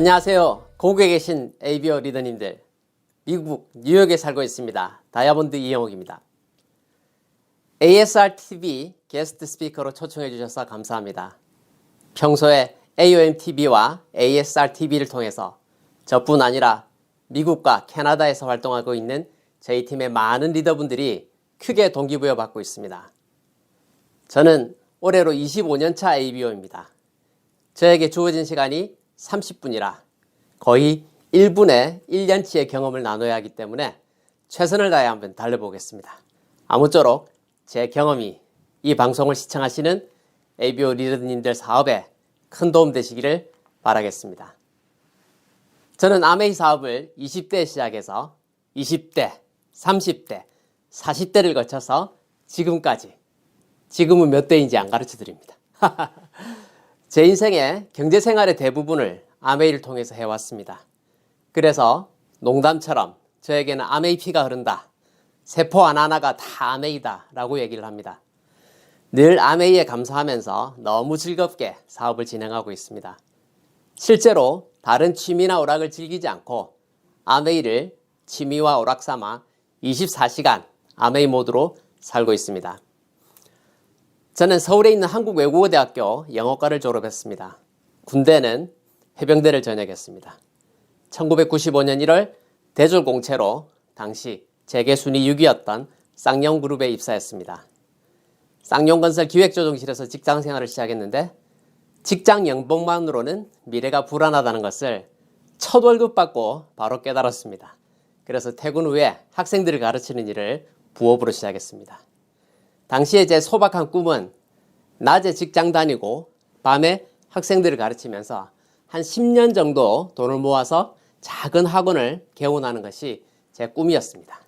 안녕하세요. 고국에 계신 ABO 리더님들, 미국 뉴욕에 살고 있습니다. 다이아몬드 이영옥입니다. ASRTV 게스트 스피커로 초청해 주셔서 감사합니다. 평소에 AOMTV와 ASRTV를 통해서 저뿐 아니라 미국과 캐나다에서 활동하고 있는 저희 팀의 많은 리더분들이 크게 동기부여받고 있습니다. 저는 올해로 25년차 ABO입니다. 저에게 주어진 시간이 30분이라 거의 1분에 1년치의 경험을 나눠야 하기 때문에 최선을 다해 한번 달려보겠습니다. 아무쪼록 제 경험이 이 방송을 시청하시는 ABO 리더님들 사업에 큰 도움 되시기를 바라겠습니다. 저는 아메이 사업을 20대에 시작해서 20대, 30대, 40대를 거쳐서 지금은 몇 대인지 안 가르쳐 드립니다. 제 인생의 경제생활의 대부분을 아메이를 통해서 해왔습니다. 그래서 농담처럼 저에게는 아메이 피가 흐른다. 세포 하나하나가 다 아메이다 라고 얘기를 합니다. 늘 아메이에 감사하면서 너무 즐겁게 사업을 진행하고 있습니다. 실제로 다른 취미나 오락을 즐기지 않고 아메이를 취미와 오락 삼아 24시간 아메이 모드로 살고 있습니다. 저는 서울에 있는 한국외국어대학교 영어과를 졸업했습니다. 군대는 해병대를 전역했습니다. 1995년 1월 대졸공채로 당시 재계 순위 6위였던 쌍용그룹에 입사했습니다. 쌍용건설 기획조정실에서 직장생활을 시작했는데 직장 연봉만으로는 미래가 불안하다는 것을 첫 월급 받고 바로 깨달았습니다. 그래서 퇴근 후에 학생들을 가르치는 일을 부업으로 시작했습니다. 당시에 제 소박한 꿈은 낮에 직장 다니고 밤에 학생들을 가르치면서 한 10년 정도 돈을 모아서 작은 학원을 개원하는 것이 제 꿈이었습니다.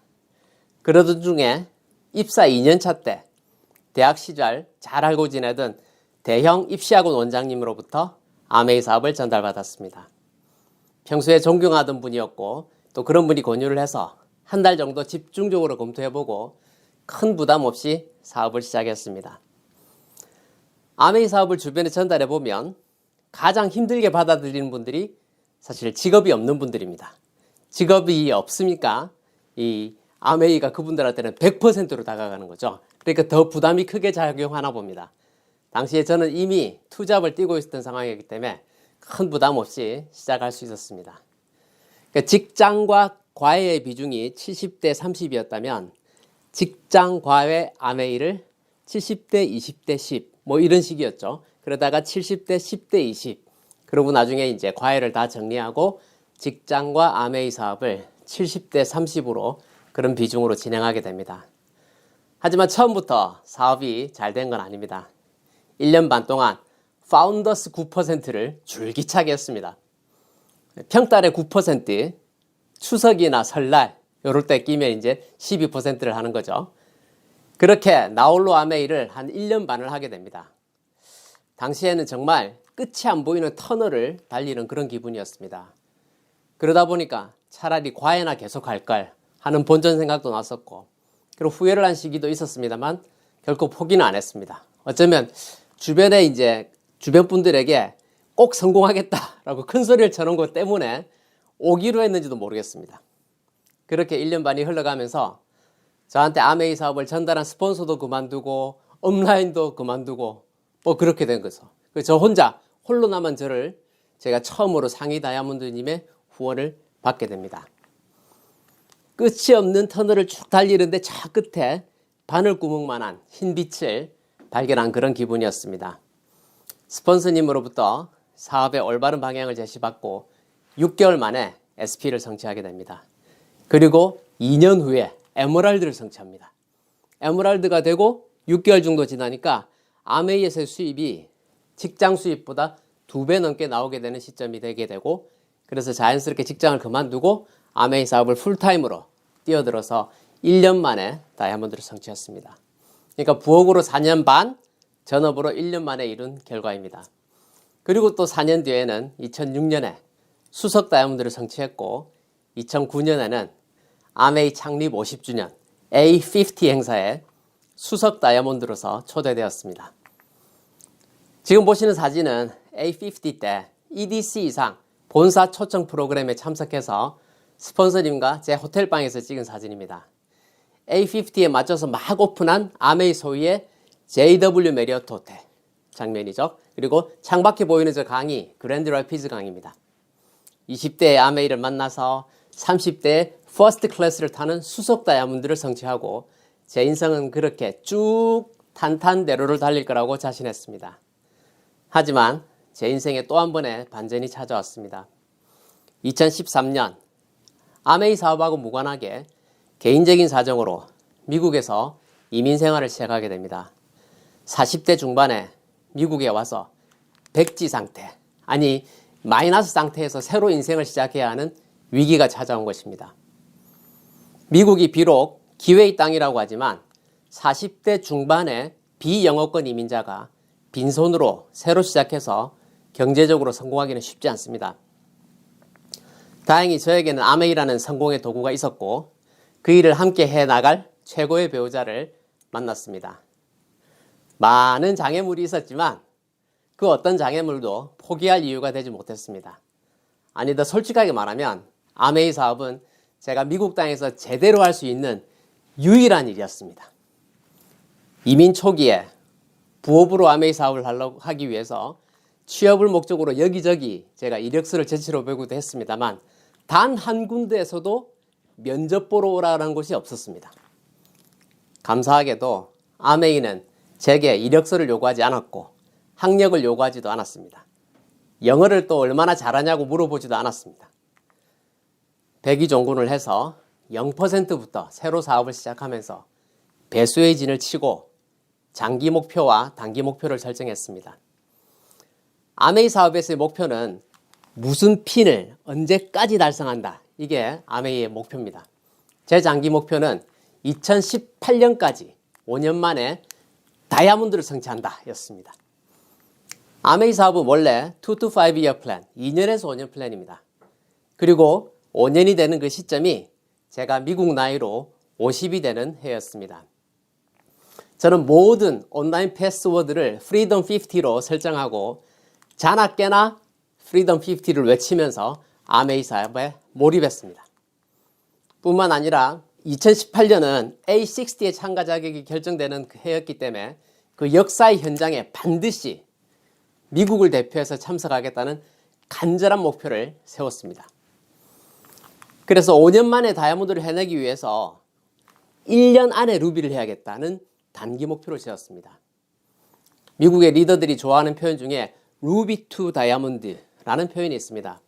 그러던 중에 입사 2년차 때 대학 시절 잘 알고 지내던 대형 입시학원 원장님으로부터 아메이 사업을 전달받았습니다. 평소에 존경하던 분이었고 또 그런 분이 권유를 해서 한 달 정도 집중적으로 검토해보고 큰 부담 없이 사업을 시작했습니다. 아메이 사업을 주변에 전달해보면 가장 힘들게 받아들이는 분들이 사실 직업이 없는 분들입니다. 직업이 없으니까 이 아메이가 그분들한테는 100%로 다가가는 거죠. 그러니까 더 부담이 크게 작용하나 봅니다. 당시에 저는 이미 투잡을 뛰고 있었던 상황이기 때문에 큰 부담 없이 시작할 수 있었습니다. 그러니까 직장과 과외의 비중이 70대 30이었다면 직장 과외 아메이를 70대 20대 10 뭐 이런 식이었죠. 그러다가 70대 10대 20 그러고 나중에 이제 과외를 다 정리하고 직장과 아메이 사업을 70대 30으로 그런 비중으로 진행하게 됩니다. 하지만 처음부터 사업이 잘 된 건 아닙니다. 1년 반 동안 파운더스 9%를 줄기차게 했습니다. 평달에 9%, 추석이나 설날 이럴 때 끼면 이제 12%를 하는 거죠. 그렇게 나홀로 아메이를 한 1년 반을 하게 됩니다. 당시에는 정말 끝이 안 보이는 터널을 달리는 그런 기분이었습니다. 그러다 보니까 차라리 과외나 계속 할 걸 하는 본전 생각도 났었고 그리고 후회를 한 시기도 있었습니다만 결코 포기는 안 했습니다. 어쩌면 주변에 이제 주변 분들에게 꼭 성공하겠다라고 큰 소리를 쳐놓은 것 때문에 오기로 했는지도 모르겠습니다. 그렇게 1년 반이 흘러가면서 저한테 아메이 사업을 전달한 스폰서도 그만두고 업라인도 그만두고 뭐 그렇게 된 거죠. 저 혼자 홀로 남은 저를 제가 처음으로 상위 다이아몬드님의 후원을 받게 됩니다. 끝이 없는 터널을 쭉 달리는데 저 끝에 바늘구멍만한 흰 빛을 발견한 그런 기분이었습니다. 스폰서님으로부터 사업의 올바른 방향을 제시받고 6개월 만에 SP를 성취하게 됩니다. 그리고 2년 후에 에메랄드를 성취합니다. 에메랄드가 되고 6개월 정도 지나니까 아메이에서의 수입이 직장 수입보다 2배 넘게 나오게 되는 시점이 되게 되고 그래서 자연스럽게 직장을 그만두고 아메이 사업을 풀타임으로 뛰어들어서 1년 만에 다이아몬드를 성취했습니다. 그러니까 부업으로 4년 반, 전업으로 1년 만에 이룬 결과입니다. 그리고 또 4년 뒤에는 2006년에 수석 다이아몬드를 성취했고 2009년에는 아메이 창립 50주년 A50 행사에 수석 다이아몬드로서 초대되었습니다. 지금 보시는 사진은 A50 때 EDC 이상 본사 초청 프로그램에 참석해서 스폰서님과 제 호텔방에서 찍은 사진입니다. A50에 맞춰서 막 오픈한 아메이 소유의 JW 메리어트 호텔 장면이죠. 그리고 창밖에 보이는 저 강이 그랜드 라피즈 강입니다. 20대의 아메이를 만나서 30대의 퍼스트 클래스를 타는 수속 다이아몬드를 성취하고 제 인생은 그렇게 쭉 탄탄대로를 달릴 거라고 자신했습니다. 하지만 제 인생에 또 한 번의 반전이 찾아왔습니다. 2013년 아메이 사업하고 무관하게 개인적인 사정으로 미국에서 이민 생활을 시작하게 됩니다. 40대 중반에 미국에 와서 백지 상태, 아니 마이너스 상태에서 새로 인생을 시작해야 하는 위기가 찾아온 것입니다. 미국이 비록 기회의 땅이라고 하지만 40대 중반의 비영어권 이민자가 빈손으로 새로 시작해서 경제적으로 성공하기는 쉽지 않습니다. 다행히 저에게는 아메이라는 성공의 도구가 있었고 그 일을 함께 해나갈 최고의 배우자를 만났습니다. 많은 장애물이 있었지만 그 어떤 장애물도 포기할 이유가 되지 못했습니다. 아니, 더 솔직하게 말하면 아메이 사업은 제가 미국 땅에서 제대로 할 수 있는 유일한 일이었습니다. 이민 초기에 부업으로 아메이 사업을 하기 위해서 취업을 목적으로 여기저기 제가 이력서를 제치러 보기도 했습니다만 단 한 군데에서도 면접 보러 오라는 곳이 없었습니다. 감사하게도 아메이는 제게 이력서를 요구하지 않았고 학력을 요구하지도 않았습니다. 영어를 또 얼마나 잘하냐고 물어보지도 않았습니다. 백의종군을 해서 0%부터 새로 사업을 시작하면서 배수의 진을 치고 장기 목표와 단기 목표를 설정했습니다. 아메이 사업에서의 목표는 무슨 핀을 언제까지 달성한다. 이게 아메이의 목표입니다. 제 장기 목표는 2018년까지 5년 만에 다이아몬드를 성취한다 였습니다. 아메이 사업은 원래 2 to 5year plan, 2년에서 5년 플랜입니다. 그리고 5년이 되는 그 시점이 제가 미국 나이로 50이 되는 해였습니다. 저는 모든 온라인 패스워드를 프리덤 50로 설정하고 자나 깨나 프리덤 50를 외치면서 아메이 사업에 몰입했습니다. 뿐만 아니라 2018년은 A60에 참가 자격이 결정되는 해였기 때문에 그 역사의 현장에 반드시 미국을 대표해서 참석하겠다는 간절한 목표를 세웠습니다. 그래서 5년 만에 다이아몬드를 해내기 위해서 1년 안에 루비를 해야겠다는 단기 목표를 세웠습니다. 미국의 리더들이 좋아하는 표현 중에 루비 투 다이아몬드라는 표현이 있습니다.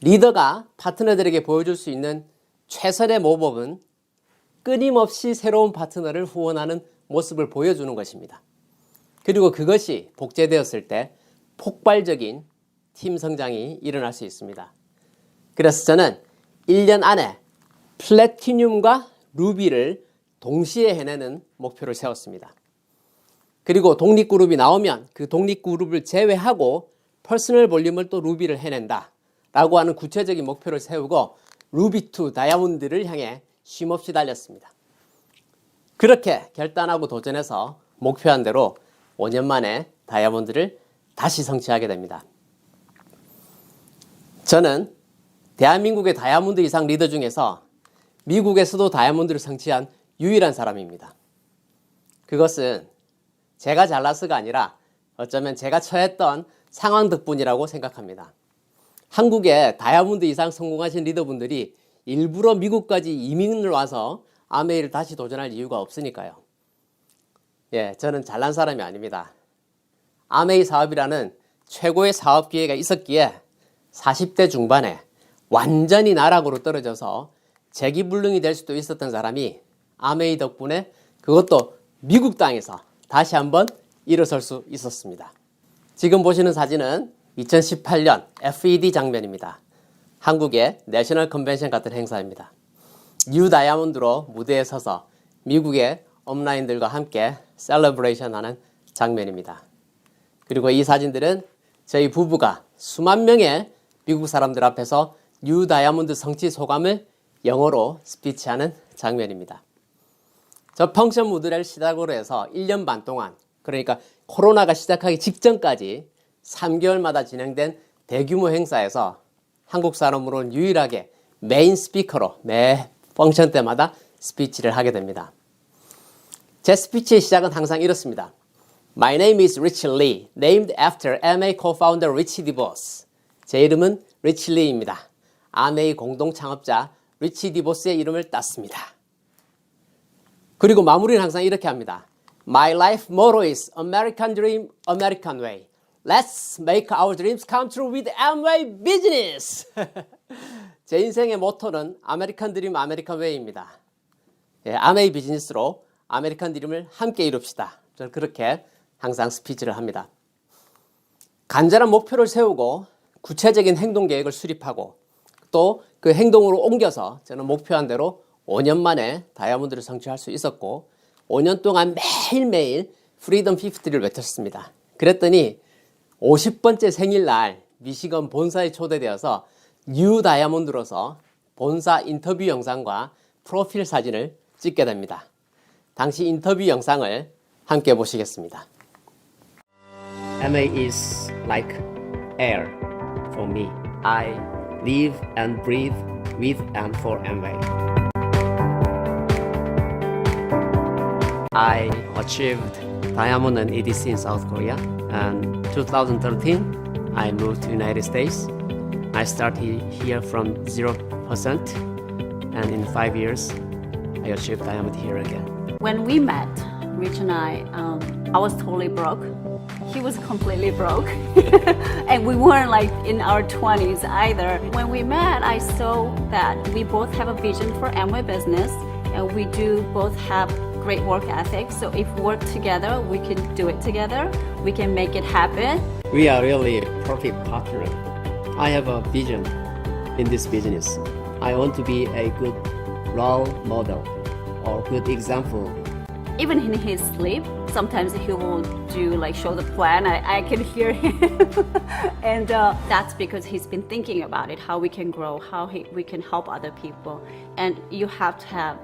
리더가 파트너들에게 보여줄 수 있는 최선의 모범은 끊임없이 새로운 파트너를 후원하는 모습을 보여주는 것입니다. 그리고 그것이 복제되었을 때 폭발적인 팀 성장이 일어날 수 있습니다. 그래서 저는 1년 안에 플래티늄과 루비를 동시에 해내는 목표를 세웠습니다. 그리고 독립그룹이 나오면 그 독립그룹을 제외하고 퍼스널 볼륨을 또 루비를 해낸다 라고 하는 구체적인 목표를 세우고 루비2 다이아몬드를 향해 쉼없이 달렸습니다. 그렇게 결단하고 도전해서 목표한 대로 5년 만에 다이아몬드를 다시 성취하게 됩니다. 저는 대한민국의 다이아몬드 이상 리더 중에서 미국에서도 다이아몬드를 성취한 유일한 사람입니다. 그것은 제가 잘나서가 아니라 어쩌면 제가 처했던 상황 덕분이라고 생각합니다. 한국에 다이아몬드 이상 성공하신 리더분들이 일부러 미국까지 이민을 와서 아메이를 다시 도전할 이유가 없으니까요. 저는 잘난 사람이 아닙니다. 아메이 사업이라는 최고의 사업 기회가 있었기에 40대 중반에 완전히 나락으로 떨어져서 재기불능이 될 수도 있었던 사람이 아메이 덕분에 그것도 미국 땅에서 다시 한번 일어설 수 있었습니다. 지금 보시는 사진은 2018년 FED 장면입니다. 한국의 내셔널 컨벤션 같은 행사입니다. 뉴 다이아몬드로 무대에 서서 미국의 업라인들과 함께 셀러브레이션 하는 장면입니다. 그리고 이 사진들은 저희 부부가 수만 명의 미국 사람들 앞에서 뉴 다이아몬드 성취 소감을 영어로 스피치하는 장면입니다. 저 펑션 무드를 시작으로 해서 1년 반 동안, 그러니까 코로나가 시작하기 직전까지 3개월마다 진행된 대규모 행사에서 한국 사람으로는 유일하게 메인 스피커로 매 펑션 때마다 스피치를 하게 됩니다. 제 스피치의 시작은 항상 이렇습니다. My name is Rich Lee, named after AMA co-founder Rich DeVos. 제 이름은 Rich Lee입니다. AMA 공동 창업자 리치 디보스의 이름을 땄습니다. 그리고 마무리는 항상 이렇게 합니다. My life motto is American Dream, American Way. Let's make our dreams come true with Amway Business. 제 인생의 모토는 아메리칸 드림, 아메리칸 웨이입니다. 아메이 비즈니스로 아메리칸 드림을 함께 이룹시다. 저는 그렇게 항상 스피치를 합니다. 간절한 목표를 세우고 구체적인 행동 계획을 수립하고 또 그 행동으로 옮겨서 저는 목표한 대로 5년 만에 다이아몬드를 성취할 수 있었고 5년 동안 매일매일 프리덤 50를 외쳤습니다. 그랬더니 50번째 생일날 미시건 본사에 초대되어서 뉴 다이아몬드로서 본사 인터뷰 영상과 프로필 사진을 찍게 됩니다. 당시 인터뷰 영상을 함께 보시겠습니다. MA is like air for me. I live and breathe with and for MA. I achieved Diamond and EDC in South Korea, and 2013 I moved to United States. I started here from 0%, and in 5 years I achieved Diamond here again. When we met, Rich and I was totally broke. He was completely broke. And we weren't like in our 20s either. When we met, I saw that we both have a vision for Amway business and we do both have great work ethic. So if we work together, we can do it together. We can make it happen. We are really a perfect partner. I have a vision in this business. I want to be a good role model or good example. Even in his sleep, sometimes he will do like show the plan. I can hear him. And that's because he's been thinking about it, how we can grow, how we can help other people. And you have to have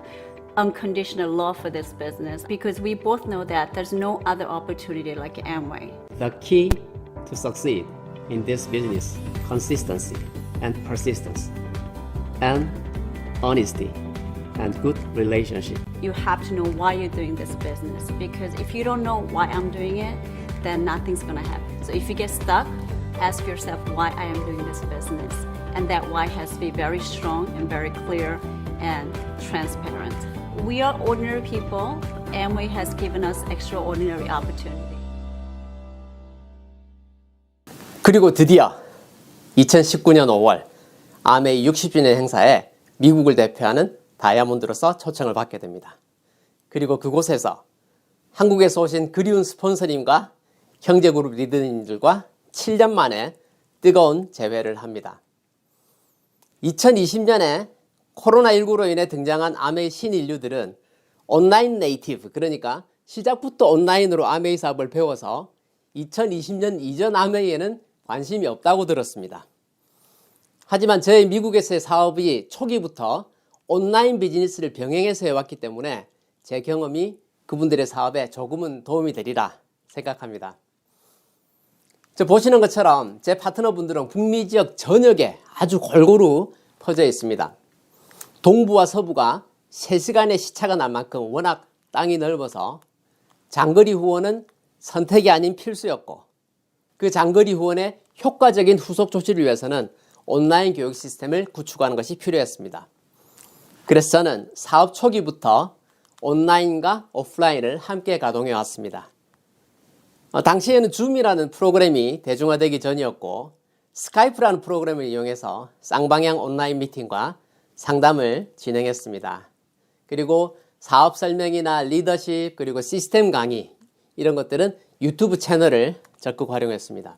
unconditional love for this business because we both know that there's no other opportunity like Amway. The key to succeed in this business, consistency and persistence and honesty and good relationship. You have to know why you're doing this business because if you don't know why I'm doing it, then nothing's gonna happen. So if you get stuck, ask yourself why I am doing this business. And that why has to be very strong and very clear and transparent. We are ordinary people. Amway has given us extraordinary opportunity. 그리고 드디어 2019년 5월 아메이 60주년 행사에 미국을 대표하는 다이아몬드로서 초청을 받게 됩니다. 그리고 그곳에서 한국에서 오신 그리운 스폰서님과 형제그룹 리더님들과 7년 만에 뜨거운 재회를 합니다. 2020년에 코로나19로 인해 등장한 아메이 신인류들은 온라인 네이티브, 그러니까 시작부터 온라인으로 아메이 사업을 배워서 2020년 이전 아메이에는 관심이 없다고 들었습니다. 하지만 저희 미국에서의 사업이 초기부터 온라인 비즈니스를 병행해서 해왔기 때문에 제 경험이 그분들의 사업에 조금은 도움이 되리라 생각합니다. 저 보시는 것처럼 제 파트너분들은 북미 지역 전역에 아주 골고루 퍼져 있습니다. 동부와 서부가 3시간의 시차가 날 만큼 워낙 땅이 넓어서 장거리 후원은 선택이 아닌 필수였고 그 장거리 후원의 효과적인 후속 조치를 위해서는 온라인 교육 시스템을 구축하는 것이 필요했습니다. 그래서 저는 사업 초기부터 온라인과 오프라인을 함께 가동해 왔습니다. 당시에는 줌이라는 프로그램이 대중화되기 전이었고 스카이프라는 프로그램을 이용해서 쌍방향 온라인 미팅과 상담을 진행했습니다. 그리고 사업 설명이나 리더십 그리고 시스템 강의 이런 것들은 유튜브 채널을 적극 활용했습니다.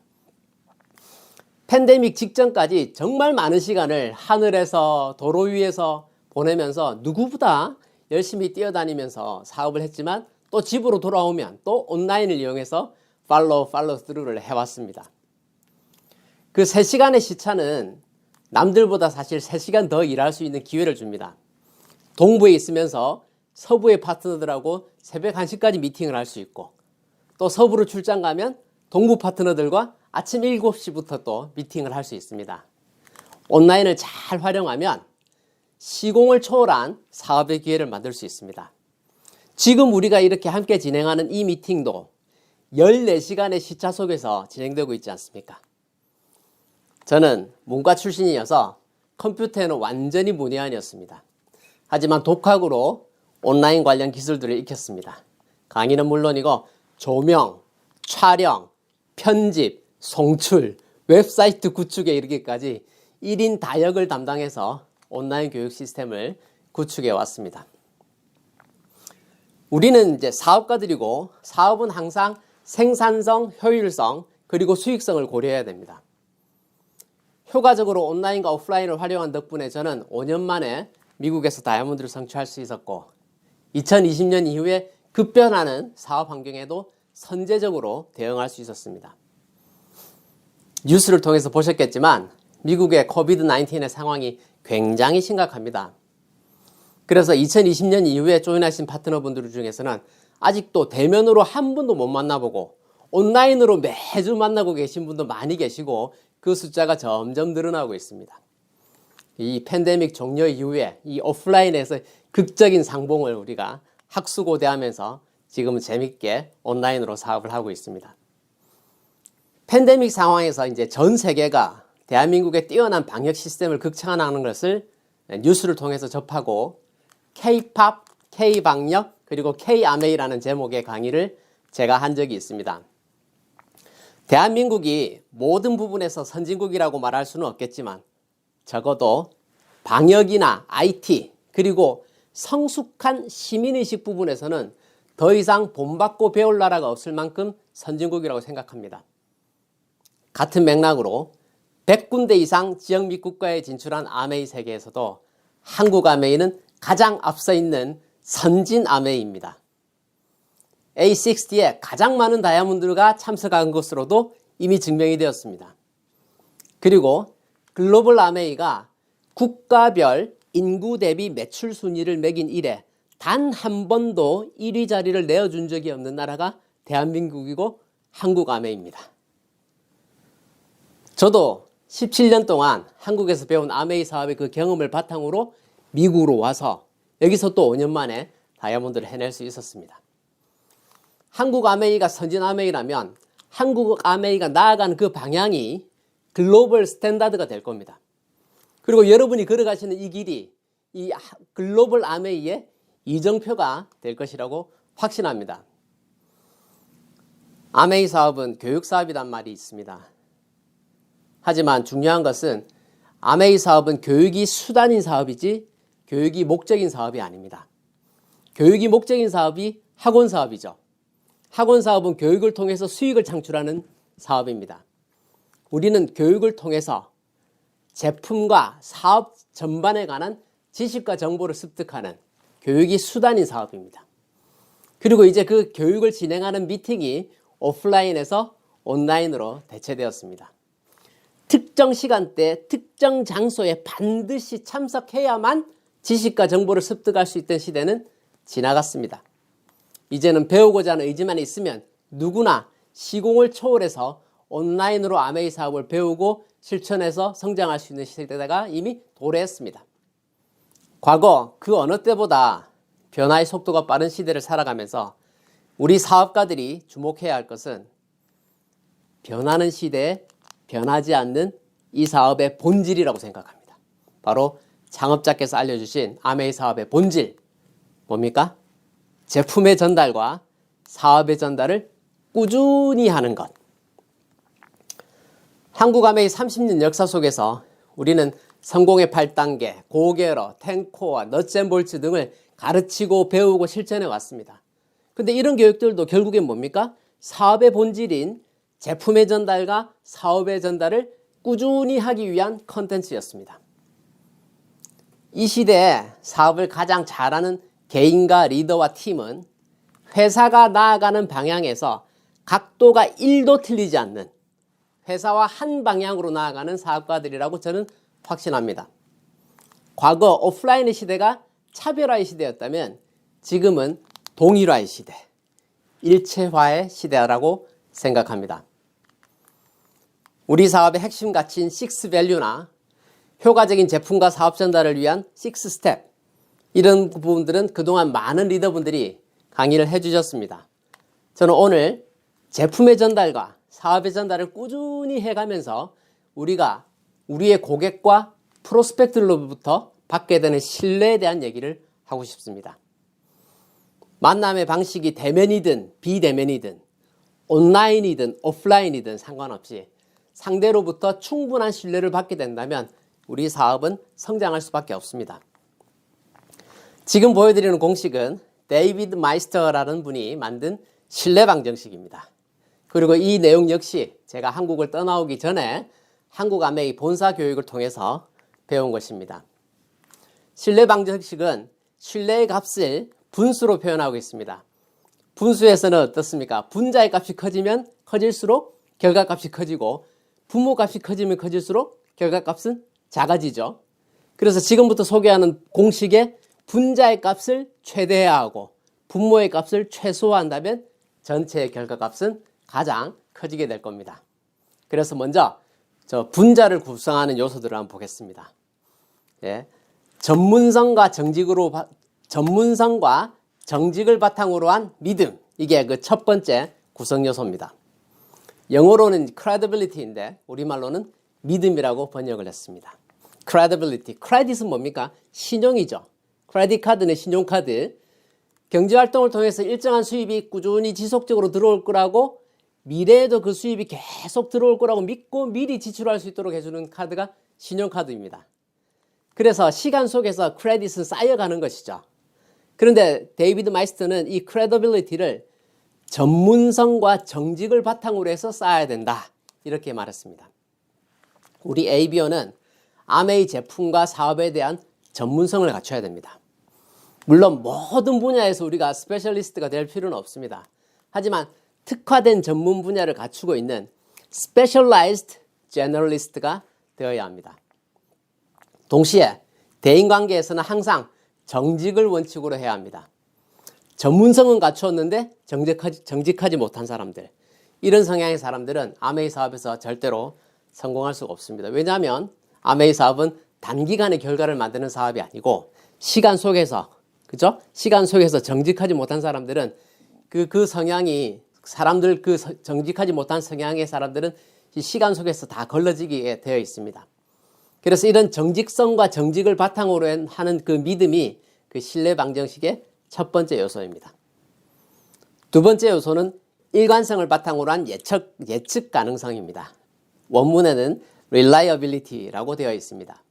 팬데믹 직전까지 정말 많은 시간을 하늘에서 도로 위에서 보내면서 누구보다 열심히 뛰어다니면서 사업을 했지만 또 집으로 돌아오면 또 온라인을 이용해서 팔로우 스루를 해왔습니다. 그 3시간의 시차는 남들보다 사실 3시간 더 일할 수 있는 기회를 줍니다. 동부에 있으면서 서부의 파트너들하고 새벽 1시까지 미팅을 할 수 있고 또 서부로 출장 가면 동부 파트너들과 아침 7시부터 또 미팅을 할 수 있습니다. 온라인을 잘 활용하면 시공을 초월한 사업의 기회를 만들 수 있습니다. 지금 우리가 이렇게 함께 진행하는 이 미팅도 14시간의 시차 속에서 진행되고 있지 않습니까? 저는 문과 출신이어서 컴퓨터에는 완전히 문외한이었습니다. 하지만 독학으로 온라인 관련 기술들을 익혔습니다. 강의는 물론이고 조명, 촬영, 편집, 송출, 웹사이트 구축에 이르기까지 1인 다역을 담당해서 온라인 교육 시스템을 구축해 왔습니다. 우리는 이제 사업가들이고 사업은 항상 생산성, 효율성, 그리고 수익성을 고려해야 됩니다. 효과적으로 온라인과 오프라인을 활용한 덕분에 저는 5년 만에 미국에서 다이아몬드를 성취할 수 있었고 2020년 이후에 급변하는 사업 환경에도 선제적으로 대응할 수 있었습니다. 뉴스를 통해서 보셨겠지만 미국의 코비드-19의 상황이 굉장히 심각합니다. 그래서 2020년 이후에 조인하신 파트너분들 중에서는 아직도 대면으로 한 분도 못 만나보고 온라인으로 매주 만나고 계신 분도 많이 계시고 그 숫자가 점점 늘어나고 있습니다. 이 팬데믹 종료 이후에 이 오프라인에서 극적인 상봉을 우리가 학수고대하면서 지금은 재밌게 온라인으로 사업을 하고 있습니다. 팬데믹 상황에서 이제 전 세계가 대한민국의 뛰어난 방역 시스템을 극찬하는 것을 뉴스를 통해서 접하고 K-팝, K-방역, 그리고 K-아메이라는 제목의 강의를 제가 한 적이 있습니다. 대한민국이 모든 부분에서 선진국이라고 말할 수는 없겠지만 적어도 방역이나 IT 그리고 성숙한 시민의식 부분에서는 더 이상 본받고 배울 나라가 없을 만큼 선진국이라고 생각합니다. 같은 맥락으로 100군데 이상 지역 및 국가에 진출한 아메이 세계에서도 한국 아메이는 가장 앞서 있는 선진 아메이입니다. A60에 가장 많은 다이아몬드가 참석한 것으로도 이미 증명이 되었습니다. 그리고 글로벌 아메이가 국가별 인구 대비 매출 순위를 매긴 이래 단 한 번도 1위 자리를 내어준 적이 없는 나라가 대한민국이고 한국 아메이입니다. 저도 17년 동안 한국에서 배운 아메이 사업의 그 경험을 바탕으로 미국으로 와서 여기서 또 5년 만에 다이아몬드를 해낼 수 있었습니다. 한국 아메이가 선진 아메이라면 한국 아메이가 나아가는 그 방향이 글로벌 스탠다드가 될 겁니다. 그리고 여러분이 걸어가시는 이 길이 이 글로벌 아메이의 이정표가 될 것이라고 확신합니다. 아메이 사업은 교육 사업이란 말이 있습니다. 하지만 중요한 것은 아메이 사업은 교육이 수단인 사업이지 교육이 목적인 사업이 아닙니다. 교육이 목적인 사업이 학원 사업이죠. 학원 사업은 교육을 통해서 수익을 창출하는 사업입니다. 우리는 교육을 통해서 제품과 사업 전반에 관한 지식과 정보를 습득하는 교육이 수단인 사업입니다. 그리고 이제 그 교육을 진행하는 미팅이 오프라인에서 온라인으로 대체되었습니다. 특정 시간대, 특정 장소에 반드시 참석해야만 지식과 정보를 습득할 수 있던 시대는 지나갔습니다. 이제는 배우고자 하는 의지만 있으면 누구나 시공을 초월해서 온라인으로 아메이 사업을 배우고 실천해서 성장할 수 있는 시대가 이미 도래했습니다. 과거 그 어느 때보다 변화의 속도가 빠른 시대를 살아가면서 우리 사업가들이 주목해야 할 것은 변하는 시대에 변하지 않는 이 사업의 본질이라고 생각합니다. 바로 창업자께서 알려주신 아메이 사업의 본질 뭡니까? 제품의 전달과 사업의 전달을 꾸준히 하는 것. 한국 아메이 30년 역사 속에서 우리는 성공의 8단계, 고개러, 텐코어, 넛앤볼츠 등을 가르치고 배우고 실천해 왔습니다. 근데 이런 교육들도 결국엔 뭡니까? 사업의 본질인 제품의 전달과 사업의 전달을 꾸준히 하기 위한 컨텐츠였습니다. 이 시대에 사업을 가장 잘하는 개인과 리더와 팀은 회사가 나아가는 방향에서 각도가 1도 틀리지 않는 회사와 한 방향으로 나아가는 사업가들이라고 저는 확신합니다. 과거 오프라인의 시대가 차별화의 시대였다면 지금은 동일화의 시대, 일체화의 시대라고 생각합니다. 우리 사업의 핵심 가치인 6밸류나 효과적인 제품과 사업 전달을 위한 6스텝, 이런 부분들은 그동안 많은 리더분들이 강의를 해주셨습니다. 저는 오늘 제품의 전달과 사업의 전달을 꾸준히 해가면서 우리가 우리의 고객과 프로스펙트로부터 받게 되는 신뢰에 대한 얘기를 하고 싶습니다. 만남의 방식이 대면이든 비대면이든 온라인이든 오프라인이든 상관없이 상대로부터 충분한 신뢰를 받게 된다면 우리 사업은 성장할 수밖에 없습니다. 지금 보여드리는 공식은 데이비드 마이스터라는 분이 만든 신뢰방정식입니다. 그리고 이 내용 역시 제가 한국을 떠나오기 전에 한국 아메이 본사 교육을 통해서 배운 것입니다. 신뢰방정식은 신뢰의 값을 분수로 표현하고 있습니다. 분수에서는 어떻습니까? 분자의 값이 커지면 커질수록 결과값이 커지고 분모값이 커지면 커질수록 결과값은 작아지죠. 그래서 지금부터 소개하는 공식의 분자의 값을 최대해야 하고 분모의 값을 최소화한다면 전체의 결과값은 가장 커지게 될 겁니다. 그래서 먼저 저 분자를 구성하는 요소들을 한번 보겠습니다. 예. 전문성과 정직을 바탕으로 한 믿음, 이게 그 첫 번째 구성 요소입니다. 영어로는 credibility인데 우리말로는 믿음이라고 번역을 했습니다. credibility, credit은 뭡니까? 신용이죠. 크레딧 카드는 신용카드. 경제활동을 통해서 일정한 수입이 꾸준히 지속적으로 들어올 거라고, 미래에도 그 수입이 계속 들어올 거라고 믿고 미리 지출할 수 있도록 해주는 카드가 신용카드입니다. 그래서 시간 속에서 크레딧은 쌓여가는 것이죠. 그런데 데이비드 마이스터는 이 credibility를 전문성과 정직을 바탕으로 해서 쌓아야 된다, 이렇게 말했습니다. 우리 ABO는 아메이 제품과 사업에 대한 전문성을 갖춰야 됩니다. 물론 모든 분야에서 우리가 스페셜리스트가 될 필요는 없습니다. 하지만 특화된 전문 분야를 갖추고 있는 Specialized Generalist가 되어야 합니다. 동시에 대인관계에서는 항상 정직을 원칙으로 해야 합니다. 전문성은 갖추었는데 정직하지 못한 사람들, 이런 성향의 사람들은 아메이 사업에서 절대로 성공할 수가 없습니다. 왜냐하면 아메이 사업은 단기간에 결과를 만드는 사업이 아니고 시간 속에서, 그죠? 시간 속에서 정직하지 못한 사람들은 그 성향이, 사람들 그 정직하지 못한 성향의 사람들은 이 시간 속에서 다 걸러지게 되어 있습니다. 그래서 이런 정직성과 정직을 바탕으로 하는 그 믿음이 그 신뢰 방정식의 첫 번째 요소입니다. 두 번째 요소는 일관성을 바탕으로 한 예측 가능성입니다. 원문에는 reliability라고 되어 있습니다.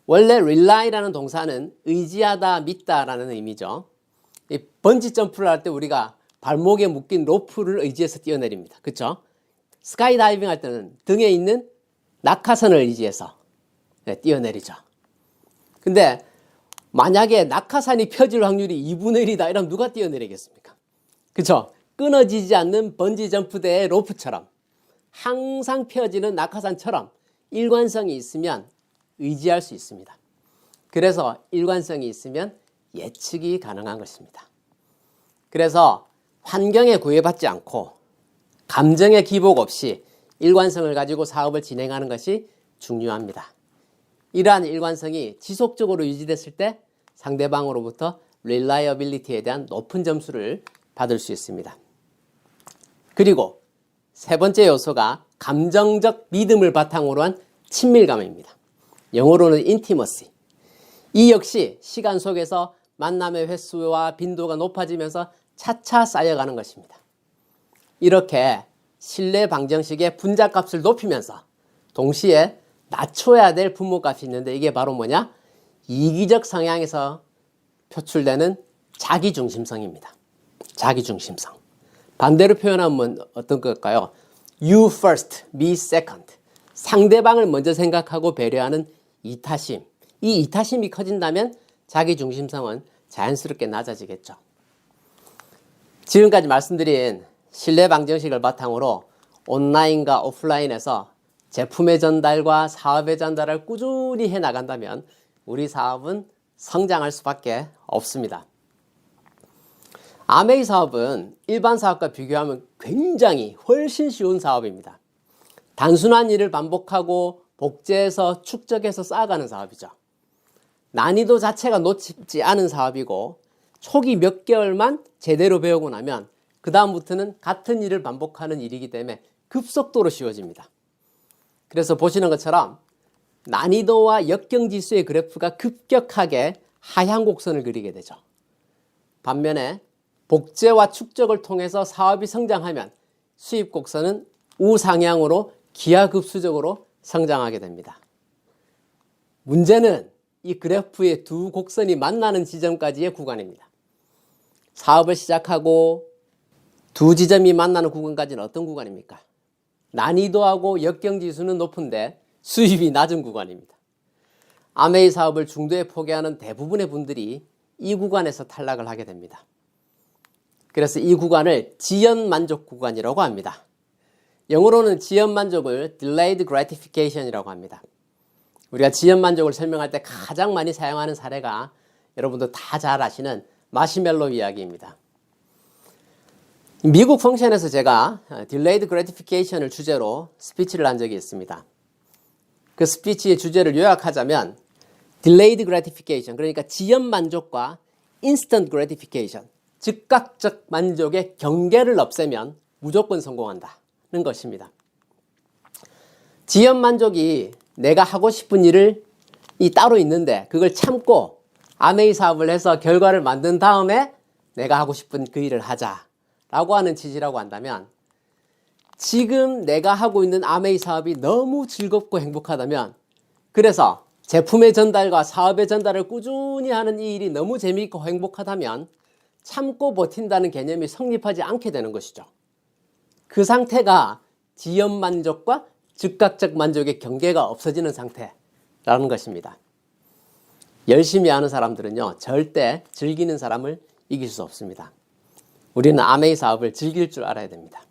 원래 rely라는 동사는 의지하다, 믿다라는 의미죠. 이 번지 점프를 할 때 우리가 발목에 묶인 로프를 의지해서 뛰어내립니다. 그렇죠? 스카이 다이빙 할 때는 등에 있는 낙하선을 의지해서 뛰어내리죠. 근데 만약에 낙하산이 펴질 확률이 2분의 1이다 이러면 누가 뛰어내리겠습니까? 그렇죠? 끊어지지 않는 번지 점프대의 로프처럼 항상 펴지는 낙하산처럼 일관성이 있으면 의지할 수 있습니다. 그래서 일관성이 있으면 예측이 가능한 것입니다. 그래서 환경에 구애받지 않고 감정의 기복 없이 일관성을 가지고 사업을 진행하는 것이 중요합니다. 이러한 일관성이 지속적으로 유지됐을 때 상대방으로부터 reliability에 대한 높은 점수를 받을 수 있습니다. 그리고 세 번째 요소가 감정적 믿음을 바탕으로 한 친밀감입니다. 영어로는 intimacy. 이 역시 시간 속에서 만남의 횟수와 빈도가 높아지면서 차차 쌓여가는 것입니다. 이렇게 신뢰 방정식의 분자값을 높이면서 동시에 낮춰야 될 분모값이 있는데 이게 바로 뭐냐? 이기적 성향에서 표출되는 자기중심성입니다. 자기중심성. 반대로 표현하면 어떤 걸까요? You first, me second. 상대방을 먼저 생각하고 배려하는 이타심. 이 이타심이 커진다면 자기중심성은 자연스럽게 낮아지겠죠. 지금까지 말씀드린 신뢰 방정식을 바탕으로 온라인과 오프라인에서 제품의 전달과 사업의 전달을 꾸준히 해 나간다면 우리 사업은 성장할 수밖에 없습니다. 아메이 사업은 일반 사업과 비교하면 굉장히 훨씬 쉬운 사업입니다. 단순한 일을 반복하고 복제해서 축적해서 쌓아가는 사업이죠. 난이도 자체가 높지 않은 사업이고 초기 몇 개월만 제대로 배우고 나면 그 다음부터는 같은 일을 반복하는 일이기 때문에 급속도로 쉬워집니다. 그래서 보시는 것처럼 난이도와 역경지수의 그래프가 급격하게 하향 곡선을 그리게 되죠. 반면에 복제와 축적을 통해서 사업이 성장하면 수입 곡선은 우상향으로 기하급수적으로 성장하게 됩니다. 문제는 이 그래프의 두 곡선이 만나는 지점까지의 구간입니다. 사업을 시작하고 두 지점이 만나는 구간까지는 어떤 구간입니까? 난이도하고 역경지수는 높은데 수입이 낮은 구간입니다. 아메이 사업을 중도에 포기하는 대부분의 분들이 이 구간에서 탈락을 하게 됩니다. 그래서 이 구간을 지연만족 구간이라고 합니다. 영어로는 지연만족을 delayed gratification이라고 합니다. 우리가 지연만족을 설명할 때 가장 많이 사용하는 사례가 여러분도 다 잘 아시는 마시멜로 이야기입니다. 미국 펑션에서 제가 delayed gratification을 주제로 스피치를 한 적이 있습니다. 그 스피치의 주제를 요약하자면 delayed gratification, 그러니까 지연만족과 instant gratification, 즉각적 만족의 경계를 없애면 무조건 성공한다는 것입니다. 지연만족이 내가 하고 싶은 일을 따로 있는데 그걸 참고 아메이 사업을 해서 결과를 만든 다음에 내가 하고 싶은 그 일을 하자라고 하는 취지라고 한다면, 지금 내가 하고 있는 아메이 사업이 너무 즐겁고 행복하다면, 그래서 제품의 전달과 사업의 전달을 꾸준히 하는 이 일이 너무 재미있고 행복하다면 참고 버틴다는 개념이 성립하지 않게 되는 것이죠. 그 상태가 지연만족과 즉각적 만족의 경계가 없어지는 상태라는 것입니다. 열심히 하는 사람들은요, 절대 즐기는 사람을 이길 수 없습니다. 우리는 아메이 사업을 즐길 줄 알아야 됩니다.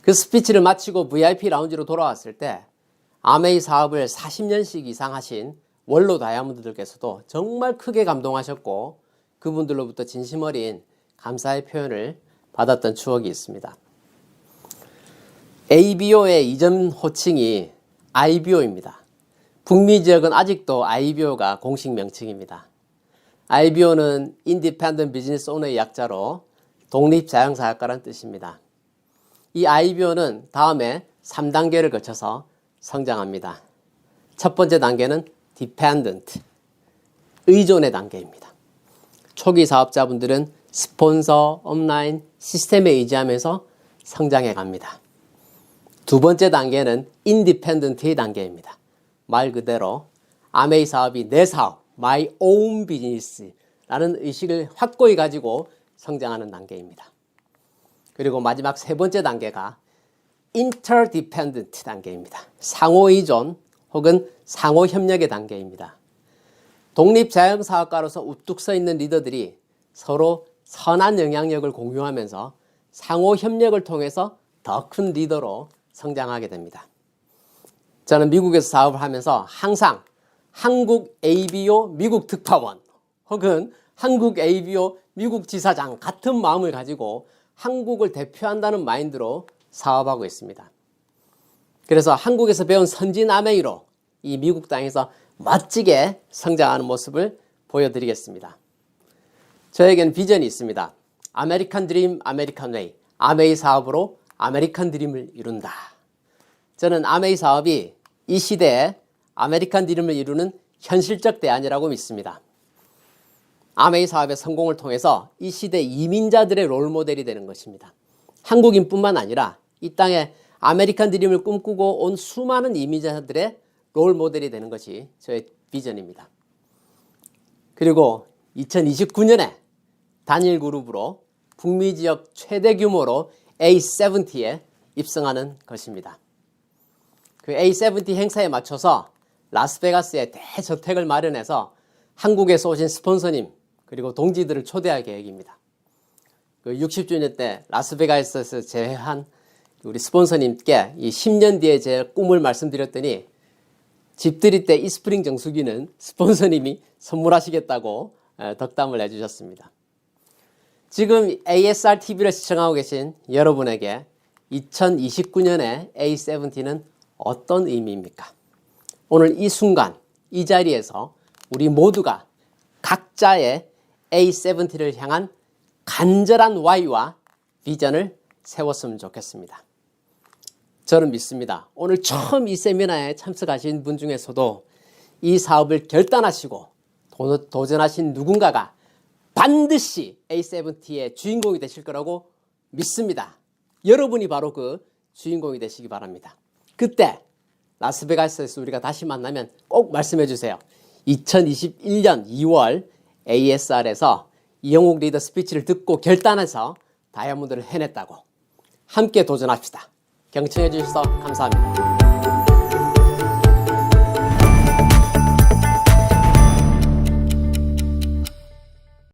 그 스피치를 마치고 VIP 라운지로 돌아왔을 때 아메이 사업을 40년씩 이상 하신 원로 다이아몬드들께서도 정말 크게 감동하셨고 그분들로부터 진심 어린 감사의 표현을 받았던 추억이 있습니다. ABO의 이전 호칭이 IBO입니다. 북미 지역은 아직도 IBO가 공식 명칭입니다. IBO는 Independent Business Owner의 약자로 독립자영사업가라는 뜻입니다. 이 IBO는 다음에 3단계를 거쳐서 성장합니다. 첫 번째 단계는 Dependent, 의존의 단계입니다. 초기 사업자분들은 스폰서, 업라인, 시스템에 의지하면서 성장해 갑니다. 두 번째 단계는 Independent의 단계입니다. 말 그대로 아메이 사업이 내 사업, my own business라는 의식을 확고히 가지고 성장하는 단계입니다. 그리고 마지막 세 번째 단계가 interdependent 단계입니다. 상호의존 혹은 상호협력의 단계입니다. 독립자영사업가로서 우뚝 서 있는 리더들이 서로 선한 영향력을 공유하면서 상호협력을 통해서 더 큰 리더로 성장하게 됩니다. 저는 미국에서 사업을 하면서 항상 한국 ABO 미국 특파원 혹은 한국 ABO 미국 지사장 같은 마음을 가지고 한국을 대표한다는 마인드로 사업하고 있습니다. 그래서 한국에서 배운 선진 아메이로 이 미국 땅에서 멋지게 성장하는 모습을 보여드리겠습니다. 저에게는 비전이 있습니다. 아메리칸 드림, 아메리칸 웨이, 아메이 사업으로 아메리칸 드림을 이룬다. 저는 아메이 사업이 이 시대에 아메리칸 드림을 이루는 현실적 대안이라고 믿습니다. 아메이 사업의 성공을 통해서 이 시대 이민자들의 롤모델이 되는 것입니다. 한국인뿐만 아니라 이 땅에 아메리칸 드림을 꿈꾸고 온 수많은 이민자들의 롤모델이 되는 것이 저의 비전입니다. 그리고 2029년에 단일 그룹으로 북미 지역 최대 규모로 A70에 입성하는 것입니다. 그 A70 행사에 맞춰서 라스베가스에 대저택을 마련해서 한국에서 오신 스폰서님 그리고 동지들을 초대할 계획입니다. 그 60주년 때 라스베가스에서 제외한 우리 스폰서님께 이 10년 뒤에 제 꿈을 말씀드렸더니 집들이 때 이스프링 정수기는 스폰서님이 선물하시겠다고 덕담을 해주셨습니다. 지금 ASR TV를 시청하고 계신 여러분에게 2029년의 A70는 어떤 의미입니까? 오늘 이 순간, 이 자리에서 우리 모두가 각자의 A70를 향한 간절한 Y와 비전을 세웠으면 좋겠습니다. 저는 믿습니다. 오늘 처음 이 세미나에 참석하신 분 중에서도 이 사업을 결단하시고 도전하신 누군가가 반드시 A70의 주인공이 되실 거라고 믿습니다. 여러분이 바로 그 주인공이 되시기 바랍니다. 그때 라스베가스에서 우리가 다시 만나면 꼭 말씀해 주세요. 2021년 2월 ASR에서 이영욱 리더 스피치를 듣고 결단해서 다이아몬드를 해냈다고. 함께 도전합시다. 경청해 주셔서 감사합니다.